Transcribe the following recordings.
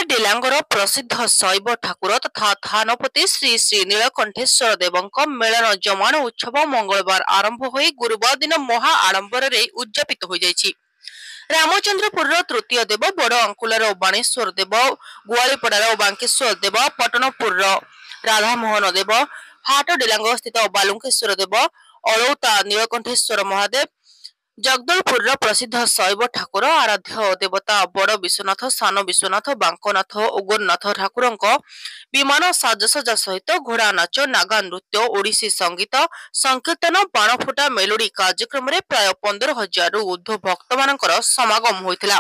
ଡେଲାଙ୍ଗର ପ୍ରସିଦ୍ଧ ଶୈବ ଠାକୁର ତଥା ଥାନପତି ଶ୍ରୀ ଶ୍ରୀ ନୀଳକଣ୍ଠେଶ୍ୱର ଦେବଙ୍କ ମେଳନ ଜମାଣ ଉତ୍ସବ ମଙ୍ଗଳବାର ଆରମ୍ଭ ହୋଇ ଗୁରୁବାର ଦିନ ମହା ଆଡମ୍ବରରେ ଉଦ୍ଯାପିତ ହୋଇଯାଇଛି। ରାମଚନ୍ଦ୍ରପୁରର ତୃତୀୟ ଦେବ ବଡ଼ ଅଙ୍କୁଲାର ବାଣେଶ୍ୱର ଦେବ, ଗୁଆଳିପଡ଼ାର ବାଙ୍କେଶ୍ୱର ଦେବ, ପଟନପୁରର ରାଧାମୋହନ ଦେବ, ହାଟ ଡେଲାଙ୍ଗ ସ୍ଥିତ ବାଲୁଙ୍କେଶ୍ୱର ଦେବ, ଅଳୌତା ନୀଳକଣ୍ଠେଶ୍ୱର ମହାଦେବ, ଜଗଦଳପୁରର ପ୍ରସିଦ୍ଧ ଶୈବ ଠାକୁର ଆରାଧ୍ୟ ଦେବତା ବଡ଼ ବିଶ୍ୱନାଥ, ସାନ ବିଶ୍ୱନାଥ, ବାଙ୍କନାଥ, ଓଗରନାଥ ଠାକୁରଙ୍କ ବିମାନ ସାଜସଜ୍ଜା ସହିତ ଘୋଡ଼ା ନାଚ, ନାଗା ନୃତ୍ୟ, ଓଡ଼ିଶୀ ସଙ୍ଗୀତ, ସଂକୀର୍ତ୍ତନ, ବାଣଫୁଟା ମେଲୋଡି କାର୍ଯ୍ୟକ୍ରମରେ ପ୍ରାୟ 15,000ରୁ ଉର୍ଦ୍ଧ୍ୱ ଭକ୍ତମାନଙ୍କର ସମାଗମ ହୋଇଥିଲା।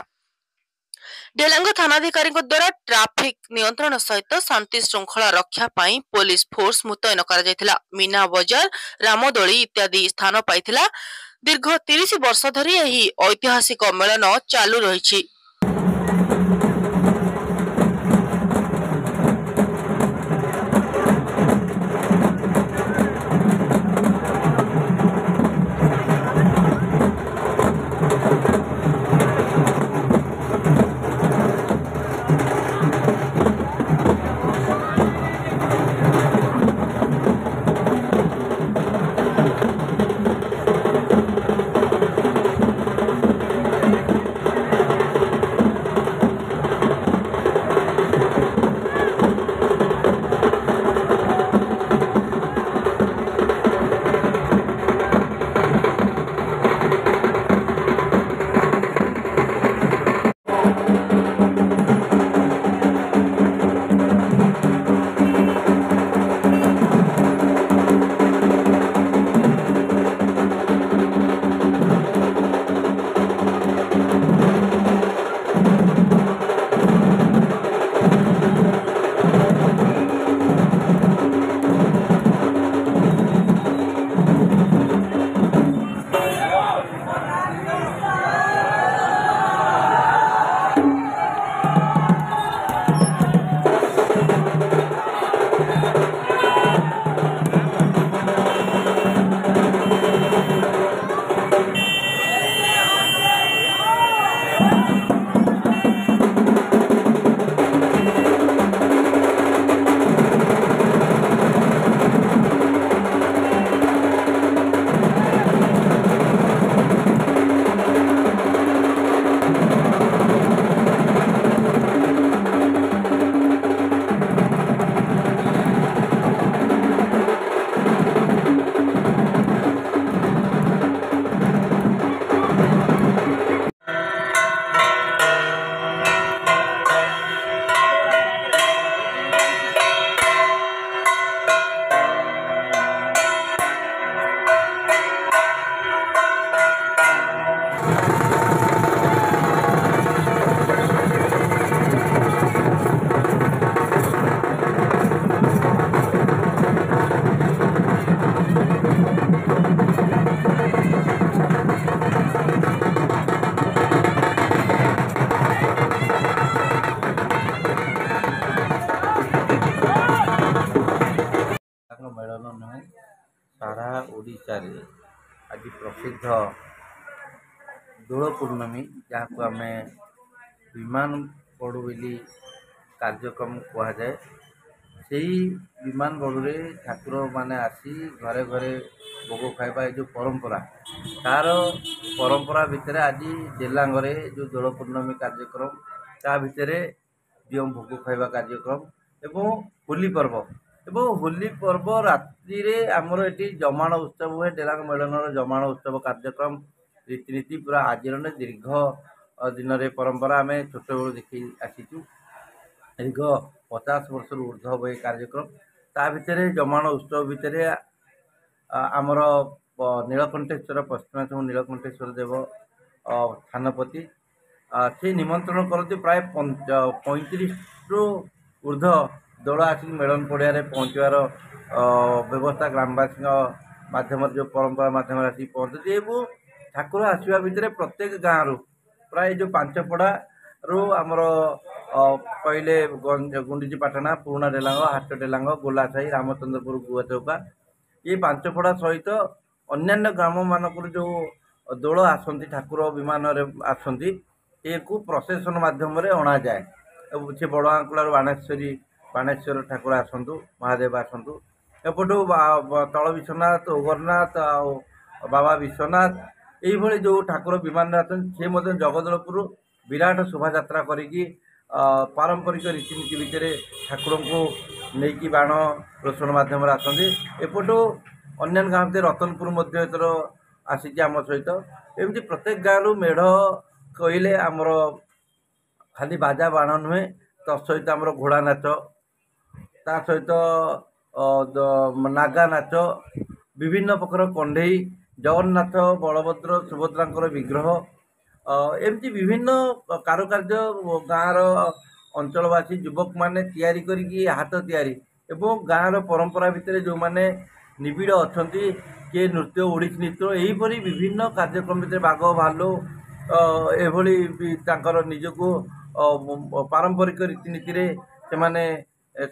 ଡେଲାଙ୍ଗ ଥାନାଧିକାରୀଙ୍କ ଦ୍ୱାରା ଟ୍ରାଫିକ ନିୟନ୍ତ୍ରଣ ସହିତ ଶାନ୍ତି ଶୃଙ୍ଖଳା ରକ୍ଷା ପାଇଁ ପୋଲିସ ଫୋର୍ସ ମୁତୟନ କରାଯାଇଥିଲା। ମୀନା ବଜାର, ରାମଦୋଳି ଇତ୍ୟାଦି ସ୍ଥାନ ପାଇଥିଲା। ଦୀର୍ଘ 30 ବର୍ଷ ଧରି ଏହି ଐତିହାସିକ ମେଳନ ଚାଲୁ ରହିଛି। मेलन नुहे सारा ओडिशा रे आज प्रसिद्ध दोल पूर्णमी जहाँ को आम विमान बड़ू बोली कार्यक्रम कहुए से विमान बड़ू ठाकुर माने आसी घरे घरे भोग खाइबा जो परंपरा तार परंपरा भितर आज डेलांगरे जो दोल पूर्णमी कार्यक्रम ता भितर भोग खाइबा कार्यक्रम एवं होली पर्व एवं होली पर्व राति रे आमर ये जमाण उत्सव हुए डेलांग मेलन जमाण उत्सव कार्यक्रम रीतिनीति पूरा आज दीर्घ दिन परंपरा आम छोट बेलू देखी आसीचु दीर्घ 50 वर्ष ऊर्ध्व ये कार्यक्रम ता भितर जमाण उत्सव भितर आमर नीलकंठेश्वर पश्चिमाचल नीलकंठेश्वर देव थानपति से निमंत्रण करते प्राय 35 रु ऊर्ध्व दल आसिक मेलन पड़िया पहुँचार व्यवस्था ग्रामवासी मध्यम जो परंपरा मध्यम आसिक पहुँचती एवं ठाकुर आसवा भितर प्रत्येक गाँव रु प्राय जो पांचपड़ा रु आमर कहले गुंडीची पाटना पुराणा डेलांग हाट डेलांग गोलासाही रामचंद्रपुर गुआचौका ये पांचपड़ा सहित अन्य ग्राम मानक जो दोल आसती ठाकुर विमान आसती ये प्रसेसन माध्यम अणा जाए ସେ ବଡ଼ ଆଙ୍କୁଳାରୁ ବାଣେଶ୍ୱର ଠାକୁର ଆସନ୍ତୁ, ମହାଦେବ ଆସନ୍ତୁ। ଏପଟୁ ତଳ ବିଶ୍ୱନାଥ, ଓଗରନାଥ ଆଉ ବାବା ବିଶ୍ୱନାଥ ଏଇଭଳି ଯେଉଁ ଠାକୁର ବିମାନରେ ଆସନ୍ତି ସେ ମଧ୍ୟ ଜଗଦଳପୁରରୁ ବିରାଟ ଶୋଭାଯାତ୍ରା କରିକି ପାରମ୍ପରିକ ରୀତିନୀତି ଭିତରେ ଠାକୁରଙ୍କୁ ନେଇକି ବାଣ ରୋଷଣ ମାଧ୍ୟମରେ ଆସନ୍ତି। ଏପଟୁ ଅନ୍ୟାନ୍ୟ ଗାଁ ଭିତରେ ରତନପୁର ମଧ୍ୟ ଏଥର ଆସିଛି ଆମ ସହିତ। ଏମିତି ପ୍ରତ୍ୟେକ ଗାଁରୁ ମେଢ଼ କହିଲେ ଆମର ଖାଲି ବାଜା ବାଣ ନୁହେଁ, ତା ସହିତ ଆମର ଘୋଡ଼ା ନାଚ, ତା ସହିତ ନାଗା ନାଚ, ବିଭିନ୍ନ ପ୍ରକାର କଣ୍ଢେଇ, ଜଗନ୍ନାଥ ବଳଭଦ୍ର ସୁଭଦ୍ରାଙ୍କର ବିଗ୍ରହ, ଏମିତି ବିଭିନ୍ନ କାରୁକାର୍ଯ୍ୟ ଗାଁର ଅଞ୍ଚଳବାସୀ ଯୁବକମାନେ ତିଆରି କରିକି ହାତ ତିଆରି ଏବଂ ଗାଁର ପରମ୍ପରା ଭିତରେ ଯେଉଁମାନେ ନିବିଡ଼ ଅଛନ୍ତି, କିଏ ନୃତ୍ୟ, ଓଡ଼ିଶୀ ନୃତ୍ୟ, ଏହିପରି ବିଭିନ୍ନ କାର୍ଯ୍ୟକ୍ରମ ଭିତରେ ବାଘ ଭାଲୁ ଏଭଳି ତାଙ୍କର ନିଜକୁ ପାରମ୍ପରିକ ରୀତିନୀତିରେ ସେମାନେ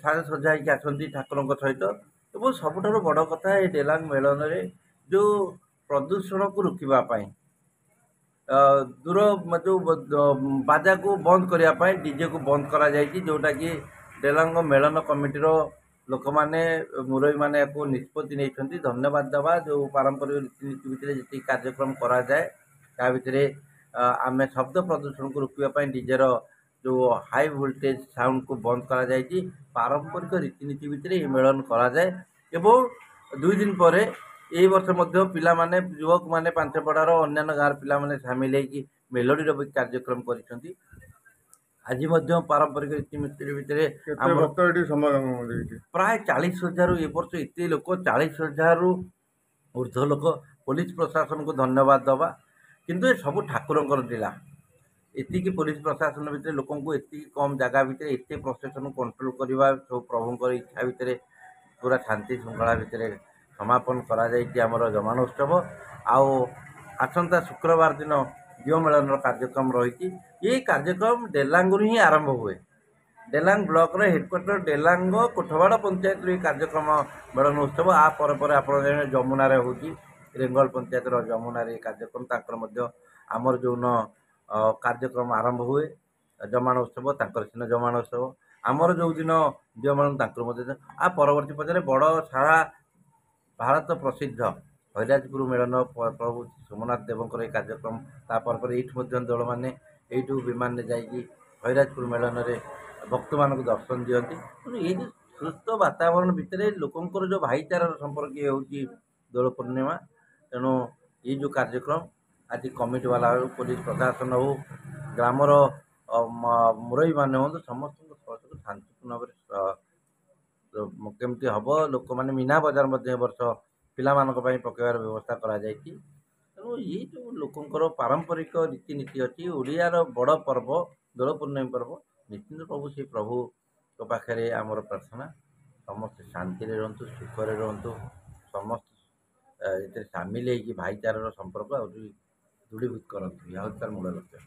ସାଜସଜ୍ଜା ହେଇକି ଆସନ୍ତି ଠାକୁରଙ୍କ ସହିତ। ଏବଂ ସବୁଠାରୁ ବଡ଼ କଥା ଏ ଡେଲାଙ୍ଗ ମେଳନରେ ଯେଉଁ ପ୍ରଦୂଷଣକୁ ରୋକିବା ପାଇଁ ଯେଉଁ ବାଜାକୁ ବନ୍ଦ କରିବା ପାଇଁ ଡିଜେକୁ ବନ୍ଦ କରାଯାଇଛି, ଯେଉଁଟାକି ଡେଲାଙ୍ଗ ମେଳନ କମିଟିର ଲୋକମାନେ ମୁରବୀମାନେ ୟାକୁ ନିଷ୍ପତ୍ତି ନେଇଛନ୍ତି। ଧନ୍ୟବାଦ ଦେବା। ଯେଉଁ ପାରମ୍ପରିକ ରୀତିନୀତି ଭିତରେ ଯେତିକି କାର୍ଯ୍ୟକ୍ରମ କରାଯାଏ ତା ଭିତରେ ଆମେ ଶବ୍ଦ ପ୍ରଦୂଷଣକୁ ରୋକିବା ପାଇଁ ଡିଜେର ଯେଉଁ ହାଇ ଭୋଲ୍ଟେଜ୍ ସାଉଣ୍ଡକୁ ବନ୍ଦ କରାଯାଇଛି। ପାରମ୍ପରିକ ରୀତିନୀତି ଭିତରେ ଏହି ମେଳନ କରାଯାଏ ଏବଂ 2 ଦିନ ପରେ ଏହି ବର୍ଷ ମଧ୍ୟ ପିଲାମାନେ, ଯୁବକମାନେ, ପାଞ୍ଚପଡ଼ାର ଅନ୍ୟାନ୍ୟ ଗାଁର ପିଲାମାନେ ସାମିଲ ହେଇକି ମେଲୋଡ଼ିର ବି କାର୍ଯ୍ୟକ୍ରମ କରିଛନ୍ତି। ଆଜି ମଧ୍ୟ ପାରମ୍ପରିକ ରୀତିନୀତି ଭିତରେ ପ୍ରାୟ 40,000 ଏ ବର୍ଷ ଏତେ ଲୋକ, 40,000ରୁ ଉର୍ଦ୍ଧ୍ୱ ଲୋକ। ପୋଲିସ ପ୍ରଶାସନକୁ ଧନ୍ୟବାଦ ଦେବା। କିନ୍ତୁ ଏ ସବୁ ଠାକୁରଙ୍କର ଥିଲା। ଏତିକି ପୋଲିସ ପ୍ରଶାସନ ଭିତରେ ଲୋକଙ୍କୁ ଏତିକି କମ୍ ଜାଗା ଭିତରେ ଏତେ ପ୍ରସେସନ କଣ୍ଟ୍ରୋଲ କରିବା ସବୁ ପ୍ରଭୁଙ୍କର ଇଚ୍ଛା ଭିତରେ ପୁରା ଶାନ୍ତି ଶୃଙ୍ଖଳା ଭିତରେ ସମାପନ କରାଯାଇଛି ଆମର ଜମାଣ ଉତ୍ସବ। ଆଉ ଆସନ୍ତା ଶୁକ୍ରବାର ଦିନ ଦିଅ ମେଳନର କାର୍ଯ୍ୟକ୍ରମ ରହିଛି। ଏହି କାର୍ଯ୍ୟକ୍ରମ ଡେଲାଙ୍ଗରୁ ହିଁ ଆରମ୍ଭ ହୁଏ। ଡେଲାଙ୍ଗ ବ୍ଲକର ହେଡ଼କ୍ୱାର୍ଟର ଡେଲାଙ୍ଗ କୋଠବାଡ଼ ପଞ୍ଚାୟତରୁ ଏହି କାର୍ଯ୍ୟକ୍ରମ ମେଳନ ଉତ୍ସବ। ଆ ପରେ ପରେ ଆପଣ ଜାଣିବେ ଯମୁନାରେ ହେଉଛି, ରେଙ୍ଗଳ ପଞ୍ଚାୟତର ଯମୁନାରେ ଏହି କାର୍ଯ୍ୟକ୍ରମ। ତାଙ୍କର ମଧ୍ୟ ଆମର ଯେଉଁନ କାର୍ଯ୍ୟକ୍ରମ ଆରମ୍ଭ ହୁଏ ଜମାଣ ଉତ୍ସବ, ତାଙ୍କର ସିନା ଜମାଣ ଉତ୍ସବ। ଆମର ଯେଉଁଦିନ ଦିଅ ମେଳନ ତାଙ୍କର ମଧ୍ୟ। ଆ ପରବର୍ତ୍ତୀ ପର୍ଯ୍ୟାୟରେ ବଡ଼ ସାରା ଭାରତ ପ୍ରସିଦ୍ଧ ହରିରାଜପୁର ମେଳନ ପ୍ରଭୁ ସୋମନାଥ ଦେବଙ୍କର ଏହି କାର୍ଯ୍ୟକ୍ରମ। ତାପରେ ପରେ ଏଇଠୁ ମଧ୍ୟ ଦଳମାନେ ଏଇଠୁ ବିମାନରେ ଯାଇକି ହରିରାଜପୁର ମେଳନରେ ଭକ୍ତମାନଙ୍କୁ ଦର୍ଶନ ଦିଅନ୍ତି। ତେଣୁ ଏଇ ଯେଉଁ ସୁସ୍ଥ ବାତାବରଣ ଭିତରେ ଲୋକଙ୍କର ଯେଉଁ ଭାଇଚାରାର ସମ୍ପର୍କ ହେଉଛି ଦୋଳ ପୂର୍ଣ୍ଣିମା। ତେଣୁ ଏଇ ଯେଉଁ କାର୍ଯ୍ୟକ୍ରମ ଆଜି କମିଟିବାଲା ହେଉ, ପୋଲିସ ପ୍ରଶାସନ ହେଉ, ଗ୍ରାମର ମୁରବୀମାନେ ହୁଅନ୍ତୁ, ସମସ୍ତଙ୍କ ସହଯୋଗ ଶାନ୍ତିପୂର୍ଣ୍ଣ ଭାବରେ କେମିତି ହେବ। ଲୋକମାନେ ମୀନା ବଜାର ମଧ୍ୟ ଏ ବର୍ଷ ପିଲାମାନଙ୍କ ପାଇଁ ପକାଇବାର ବ୍ୟବସ୍ଥା କରାଯାଇଛି। ତେଣୁ ଏଇ ଯେଉଁ ଲୋକଙ୍କର ପାରମ୍ପରିକ ରୀତିନୀତି ଅଛି, ଓଡ଼ିଆର ବଡ଼ ପର୍ବ ଦୋଳ ପୂର୍ଣ୍ଣମୀ ପର୍ବ, ନିଶ୍ଚିନ୍ତ ପ୍ରଭୁ ସେ ପ୍ରଭୁଙ୍କ ପାଖରେ ଆମର ପ୍ରାର୍ଥନା ସମସ୍ତେ ଶାନ୍ତିରେ ରୁହନ୍ତୁ, ସୁଖରେ ରୁହନ୍ତୁ, ସମସ୍ତେ ଏଥିରେ ସାମିଲ ହେଇକି ଭାଇଚାରାର ସମ୍ପର୍କ ଆହୁରି ଦୃଢ଼ୀଭୂତ କରନ୍ତୁ। ଏହା ହେଉଛି ତାର ମୂଳ ଲକ୍ଷ୍ୟ।